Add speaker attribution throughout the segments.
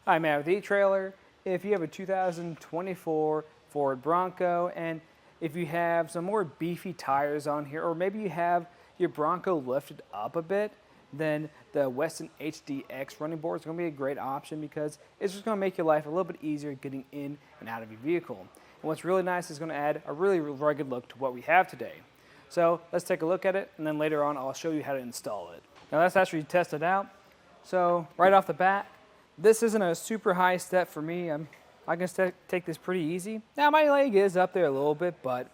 Speaker 1: Hi, Matt with eTrailer. If you have a 2024 Ford Bronco and if you have some more beefy tires on here, or maybe you have your Bronco lifted up a bit, then the Westin HDX running board is going to be a great option because it's just going to make your life a little bit easier getting in and out of your vehicle. And what's really nice is going to add a really rugged look to what we have today. So let's take a look at it, and then later on I'll show you how to install it. Now let's actually test it out. So right off the bat, this isn't a super high step for me. I can take this pretty easy. Now my leg is up there a little bit, but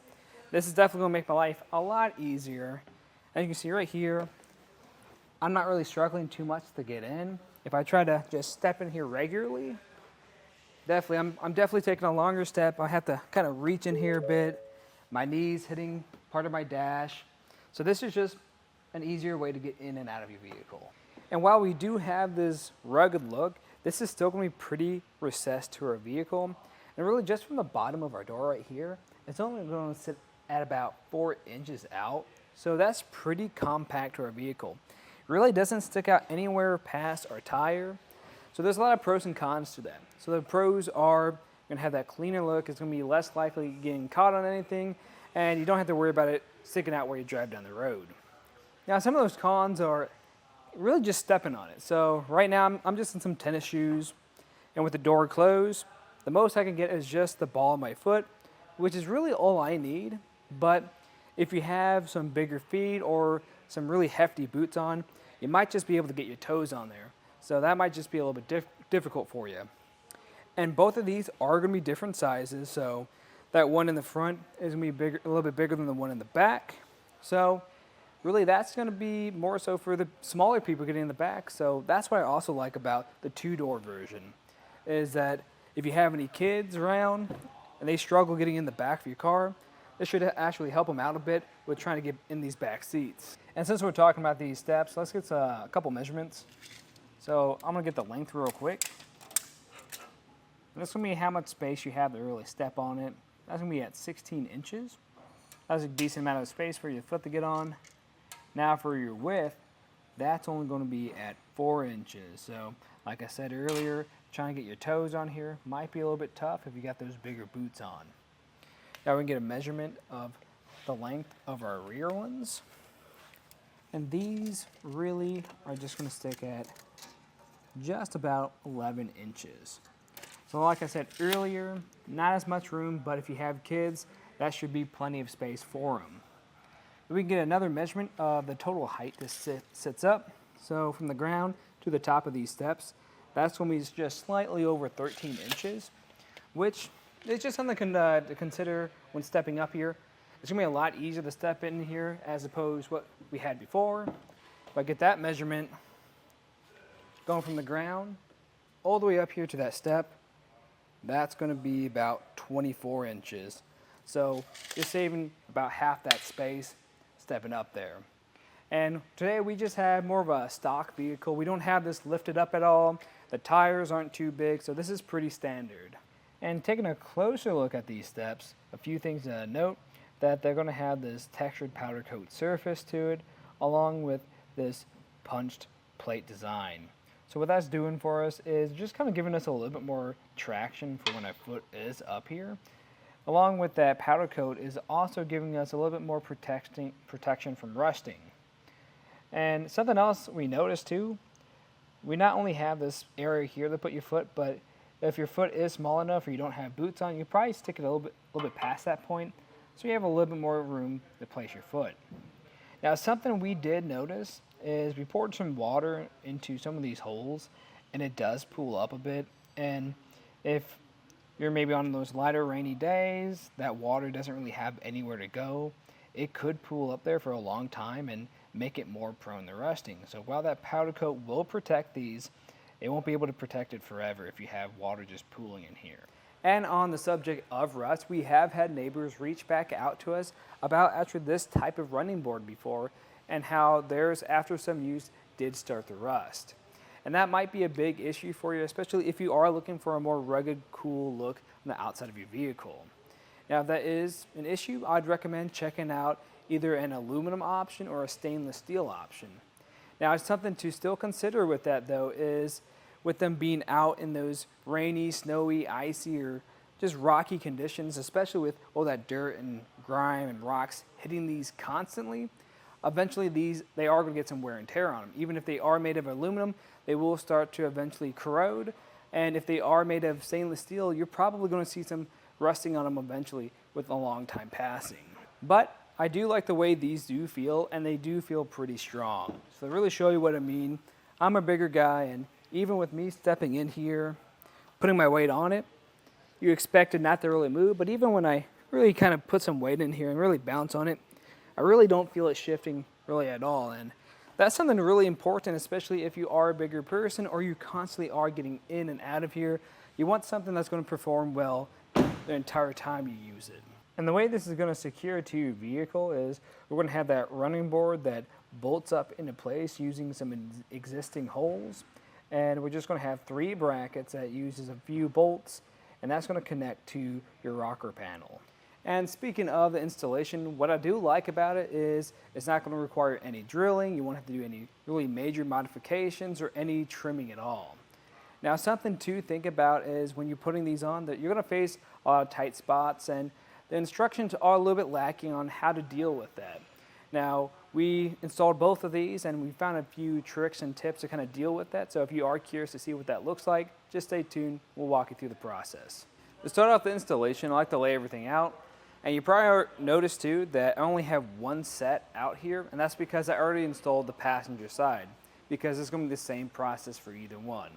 Speaker 1: this is definitely going to make my life a lot easier. As you can see right here, I'm not really struggling too much to get in. If I try to just step in here regularly, I'm definitely taking a longer step. I have to kind of reach in here a bit. My knees hitting part of my dash. So this is just an easier way to get in and out of your vehicle. And while we do have this rugged look, this is still going to be pretty recessed to our vehicle. And really just from the bottom of our door right here, it's only going to sit at about 4 inches out. So that's pretty compact to our vehicle. It really doesn't stick out anywhere past our tire. So there's a lot of pros and cons to that. So the pros are going to have that cleaner look. It's going to be less likely getting caught on anything, and you don't have to worry about it sticking out where you drive down the road. Now some of those cons are really just stepping on it. So right now I'm just in some tennis shoes, and with the door closed, the most I can get is just the ball of my foot, which is really all I need. But if you have some bigger feet or some really hefty boots on, you might just be able to get your toes on there. So that might just be a little bit difficult for you. And both of these are going to be different sizes. So that one in the front is going to be a little bit bigger than the one in the back. So really that's going to be more so for the smaller people getting in the back. So that's what I also like about the two-door version, is that if you have any kids around and they struggle getting in the back of your car, this should actually help them out a bit with trying to get in these back seats. And since we're talking about these steps, let's get a couple measurements. So I'm going to get the length real quick. And this is going to be how much space you have to really step on it. That's going to be at 16 inches. That's a decent amount of space for your foot to get on. Now for your width, that's only going to be at 4 inches. So like I said earlier, trying to get your toes on here might be a little bit tough if you got those bigger boots on. Now we can get a measurement of the length of our rear ones. And these really are just going to stick at just about 11 inches. So like I said earlier, not as much room, but if you have kids, that should be plenty of space for them. We can get another measurement of the total height this sits up. So from the ground to the top of these steps, that's going to be just slightly over 13 inches, which is just something to consider when stepping up here. It's going to be a lot easier to step in here as opposed to what we had before. If I get that measurement going from the ground all the way up here to that step, that's going to be about 24 inches. So you're saving about half that space stepping up there. And today we just have more of a stock vehicle. We don't have this lifted up at all. The tires aren't too big, so this is pretty standard. And taking a closer look at these steps, a few things to note: that they're going to have this textured powder coat surface to it, along with this punched plate design. So what that's doing for us is just kind of giving us a little bit more traction for when our foot is up here. Along with that, powder coat is also giving us a little bit more protection from rusting. And something else we noticed too, we not only have this area here to put your foot, but if your foot is small enough or you don't have boots on, you probably stick it a little bit past that point, so you have a little bit more room to place your foot. Now something we did notice is we poured some water into some of these holes, and it does pool up a bit. And if you're maybe on those lighter rainy days, that water doesn't really have anywhere to go, it could pool up there for a long time and make it more prone to rusting. So while that powder coat will protect these, it won't be able to protect it forever if you have water just pooling in here. And on the subject of rust, we have had neighbors reach back out to us about actually this type of running board before, and how theirs, after some use, did start to rust. And that might be a big issue for you, especially if you are looking for a more rugged, cool look on the outside of your vehicle. Now, if that is an issue, I'd recommend checking out either an aluminum option or a stainless steel option. Now, something to still consider with that, though, is with them being out in those rainy, snowy, icy, or just rocky conditions, especially with all that dirt and grime and rocks hitting these constantly, eventually they are going to get some wear and tear on them. Even if they are made of aluminum, they will start to eventually corrode. And if they are made of stainless steel, you're probably going to see some rusting on them eventually with a long time passing. But I do like the way these do feel, and they do feel pretty strong. So to really show you what I mean, I'm a bigger guy, and even with me stepping in here, putting my weight on it, you expect it not to really move, but even when I really kind of put some weight in here and really bounce on it, I really don't feel it shifting really at all. And that's something really important, especially if you are a bigger person or you constantly are getting in and out of here. You want something that's going to perform well the entire time you use it. And the way this is going to secure to your vehicle is we're going to have that running board that bolts up into place using some existing holes. And we're just going to have 3 brackets that uses a few bolts, and that's going to connect to your rocker panel. And speaking of the installation, what I do like about it is it's not going to require any drilling. You won't have to do any really major modifications or any trimming at all. Now, something to think about is when you're putting these on, that you're going to face a lot of tight spots, and the instructions are a little bit lacking on how to deal with that. Now, we installed both of these, and we found a few tricks and tips to kind of deal with that. So if you are curious to see what that looks like, just stay tuned. We'll walk you through the process. To start off the installation, I like to lay everything out. And you probably noticed too that I only have one set out here, and that's because I already installed the passenger side, because it's going to be the same process for either one.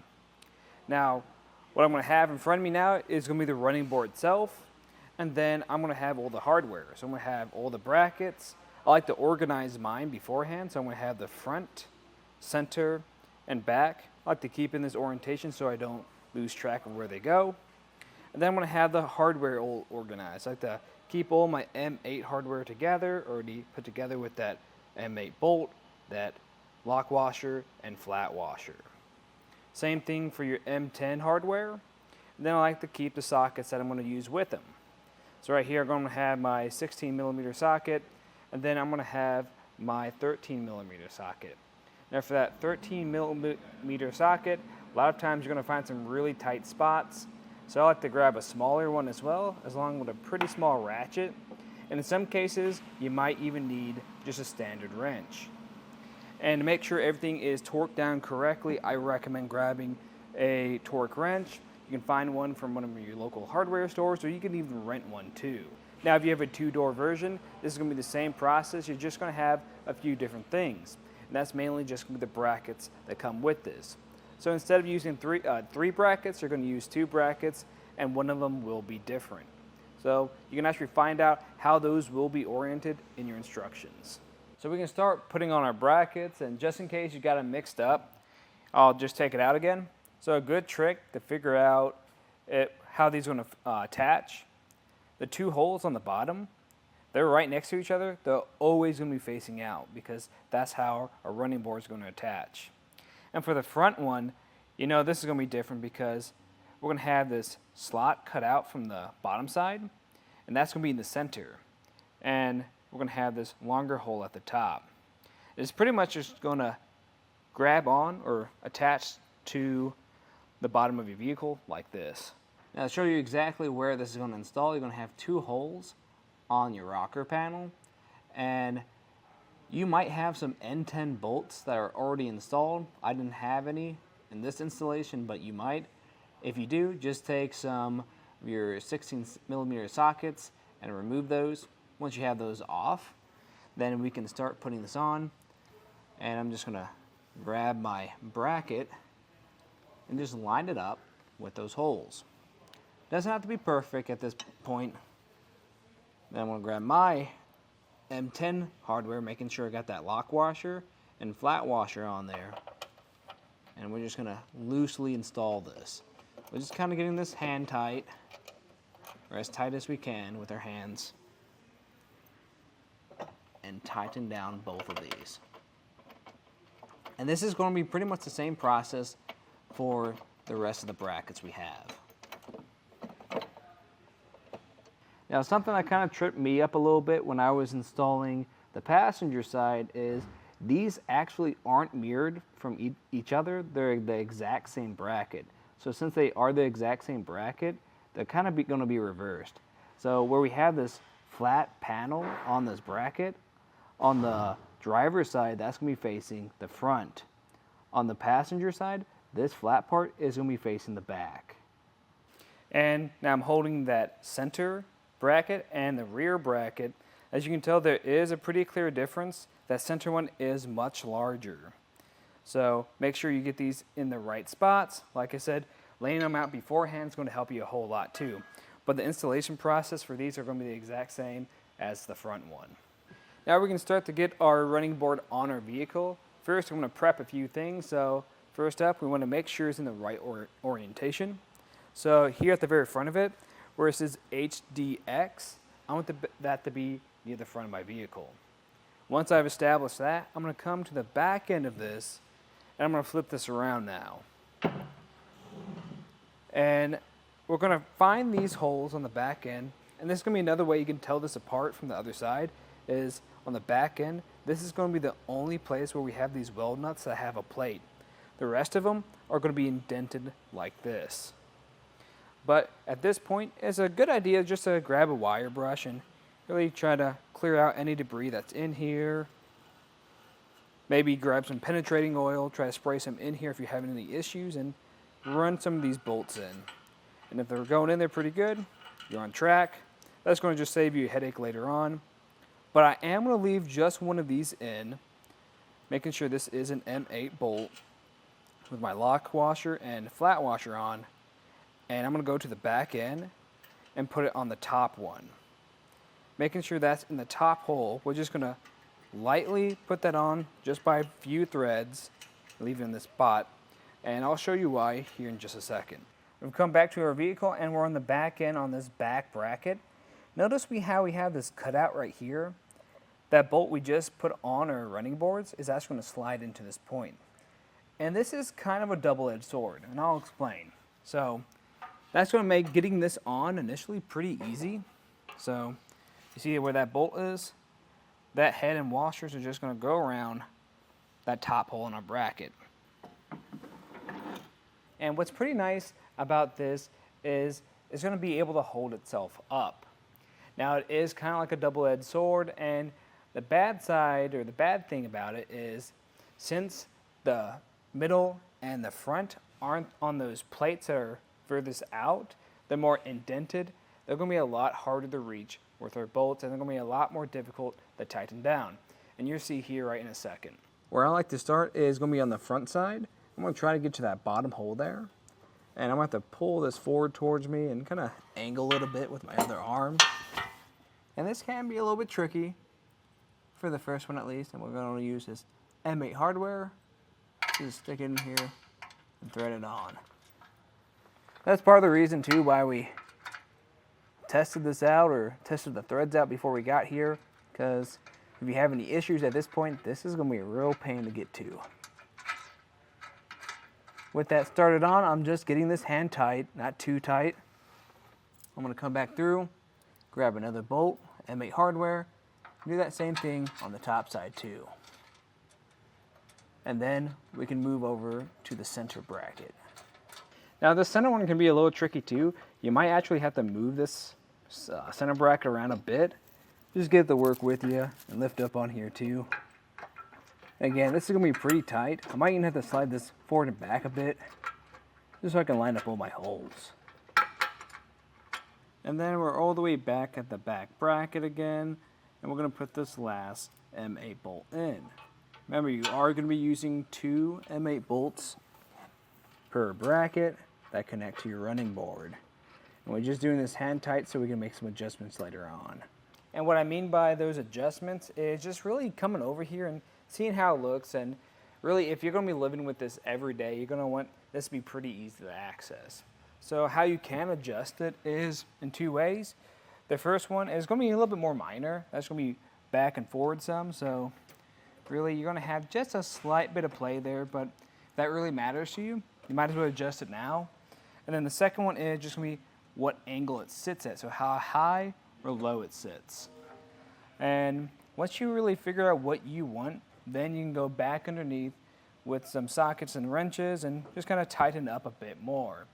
Speaker 1: Now, what I'm going to have in front of me now is going to be the running board itself, and then I'm going to have all the hardware. So I'm going to have all the brackets. I like to organize mine beforehand, so I'm going to have the front, center, and back. I like to keep in this orientation so I don't lose track of where they go. And then I'm going to have the hardware all organized. I like to keep all my M8 hardware together, already put together with that M8 bolt, that lock washer, and flat washer. Same thing for your M10 hardware. And then I like to keep the sockets that I'm going to use with them. So right here I'm going to have my 16mm socket, and then I'm going to have my 13mm socket. Now for that 13mm socket, a lot of times you're going to find some really tight spots. So I like to grab a smaller one as well, along with a pretty small ratchet. And in some cases, you might even need just a standard wrench. And to make sure everything is torqued down correctly, I recommend grabbing a torque wrench. You can find one from one of your local hardware stores, or you can even rent one too. Now, if you have a 2-door version, this is going to be the same process. You're just going to have a few different things. And that's mainly just going to be the brackets that come with this. So instead of using three brackets, you're going to use 2 brackets, and one of them will be different. So you can actually find out how those will be oriented in your instructions. So we can start putting on our brackets, and just in case you got them mixed up, I'll just take it out again. So a good trick to figure out how these are going to attach, the 2 holes on the bottom, they're right next to each other. They're always going to be facing out, because that's how a running board is going to attach. And for the front one, you know, this is going to be different, because we're going to have this slot cut out from the bottom side, and that's going to be in the center. And we're going to have this longer hole at the top. It's pretty much just going to grab on or attach to the bottom of your vehicle like this. Now, to show you exactly where this is going to install, you're going to have 2 holes on your rocker panel, and you might have some N10 bolts that are already installed. I didn't have any in this installation, but you might. If you do, just take some of your 16mm sockets and remove those. Once you have those off, then we can start putting this on. And I'm just going to grab my bracket and just line it up with those holes. Doesn't have to be perfect at this point. Then I'm going to grab my M10 hardware, making sure I got that lock washer and flat washer on there. And we're just going to loosely install this. We're just kind of getting this hand tight, or as tight as we can with our hands, and tighten down both of these. And this is going to be pretty much the same process for the rest of the brackets we have. Now, something that kind of tripped me up a little bit when I was installing the passenger side is
Speaker 2: these actually aren't mirrored from each other. They're the exact same bracket. So since they are the exact same bracket, they're kind of going to be reversed. So where we have this flat panel on this bracket, on the driver's side, that's going to be facing the front. On the passenger side, this flat part is going to be facing the back.
Speaker 1: And now I'm holding that center bracket and the rear bracket. As you can tell, there is a pretty clear difference. That center one is much larger. So make sure you get these in the right spots. Like I said, laying them out beforehand is going to help you a whole lot too. But the installation process for these are going to be the exact same as the front one. Now we're going to start to get our running board on our vehicle. First, I'm going to prep a few things. So first up, we want to make sure it's in the right orientation. So here at the very front of it, where it says HDX, I want that to be near the front of my vehicle. Once I've established that, I'm going to come to the back end of this, and I'm going to flip this around now. And we're going to find these holes on the back end, and this is going to be another way you can tell this apart from the other side, is on the back end, this is going to be the only place where we have these weld nuts that have a plate. The rest of them are going to be indented like this. But at this point, it's a good idea just to grab a wire brush and really try to clear out any debris that's in here. Maybe grab some penetrating oil, try to spray some in here if you're having any issues, and run some of these bolts in. And if they're going in there pretty good, you're on track. That's going to just save you a headache later on. But I am going to leave just one of these in, making sure this is an M8 bolt with my lock washer and flat washer on. And I'm going to go to the back end and put it on the top one. Making sure that's in the top hole, we're just going to lightly put that on just by a few threads, leave it in this spot. And I'll show you why here in just a second. We've come back to our vehicle and we're on the back end on this back bracket. Notice how we have this cutout right here. That bolt we just put on our running boards is actually going to slide into this point. And this is kind of a double-edged sword, and I'll explain. So that's going to make getting this on initially pretty easy. So you see where that bolt is? That head and washers are just going to go around that top hole in our bracket. And what's pretty nice about this is it's going to be able to hold itself up. Now it is kind of like a double-edged sword, and the bad side or the bad thing about it is since the middle and the front aren't on those plates that are furthest out, they're more indented, they're going to be a lot harder to reach with our bolts, and they're going to be a lot more difficult to tighten down. And you'll see here right in a second. Where I like to start is going to be on the front side. I'm going to try to get to that bottom hole there. And I'm going to have to pull this forward towards me and kind of angle it a bit with my other arm. And this can be a little bit tricky for the first one at least. And we're going to use this M8 hardware. Just stick it in here and thread it on. That's part of the reason too why we tested this out or tested the threads out before we got here, because if you have any issues at this point, this is going to be a real pain to get to. With that started on, I'm just getting this hand tight, not too tight. I'm going to come back through, grab another bolt, M8 hardware, do that same thing on the top side too. And then we can move over to the center bracket. Now the center one can be a little tricky too. You might actually have to move this center bracket around a bit. Just get it to work with you and lift up on here too. Again, this is going to be pretty tight. I might even have to slide this forward and back a bit just so I can line up all my holes. And then we're all the way back at the back bracket again, and we're going to put this last M8 bolt in. Remember, you are going to be using 2 M8 bolts per bracket that connect to your running board. And we're just doing this hand tight so we can make some adjustments later on. And what I mean by those adjustments is just really coming over here and seeing how it looks. And really, if you're going to be living with this every day, you're going to want this to be pretty easy to access. So how you can adjust it is in 2 ways. The first one is going to be a little bit more minor. That's going to be back and forward some. So really, you're going to have just a slight bit of play there, but if that really matters to you, you might as well adjust it now. And then the second one is just going to be what angle it sits at, so how high or low it sits. And once you really figure out what you want Then you can go back underneath with some sockets and wrenches and just kind of tighten up a bit more.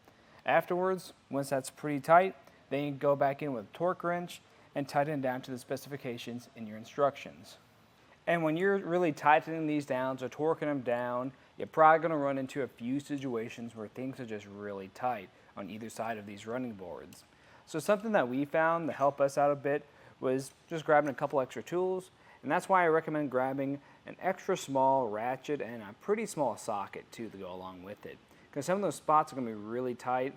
Speaker 1: Afterwards, once that's pretty tight, then you can go back in with a torque wrench and tighten down to the specifications in your instructions. And when you're really tightening these down or torquing them down, you're probably going to run into a few situations where things are just really tight on either side of these running boards. So something that we found to help us out a bit was just grabbing a couple extra tools, and that's why I recommend grabbing an extra small ratchet and a pretty small socket too to go along with it. Because some of those spots are going to be really tight,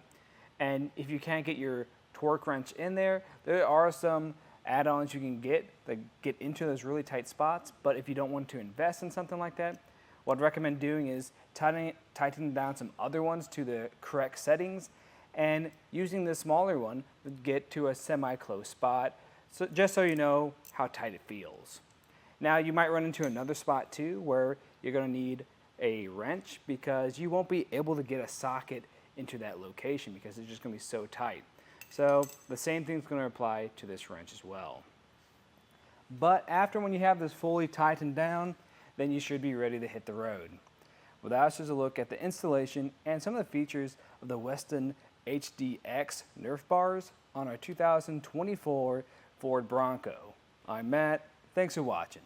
Speaker 1: and if you can't get your torque wrench in there, there are some add-ons you can get that get into those really tight spots. But if you don't want to invest in something like that, what I'd recommend doing is tightening down some other ones to the correct settings and using the smaller one to get to a semi-close spot, so just so you know how tight it feels. Now you might run into another spot too where you're going to need a wrench because you won't be able to get a socket into that location because it's just going to be so tight. So the same thing's going to apply to this wrench as well. But after when you have this fully tightened down, then you should be ready to hit the road. Well, that's just a look at the installation and some of the features of the Westin HDX Nerf Bars on our 2024 Ford Bronco. I'm Matt. Thanks for watching.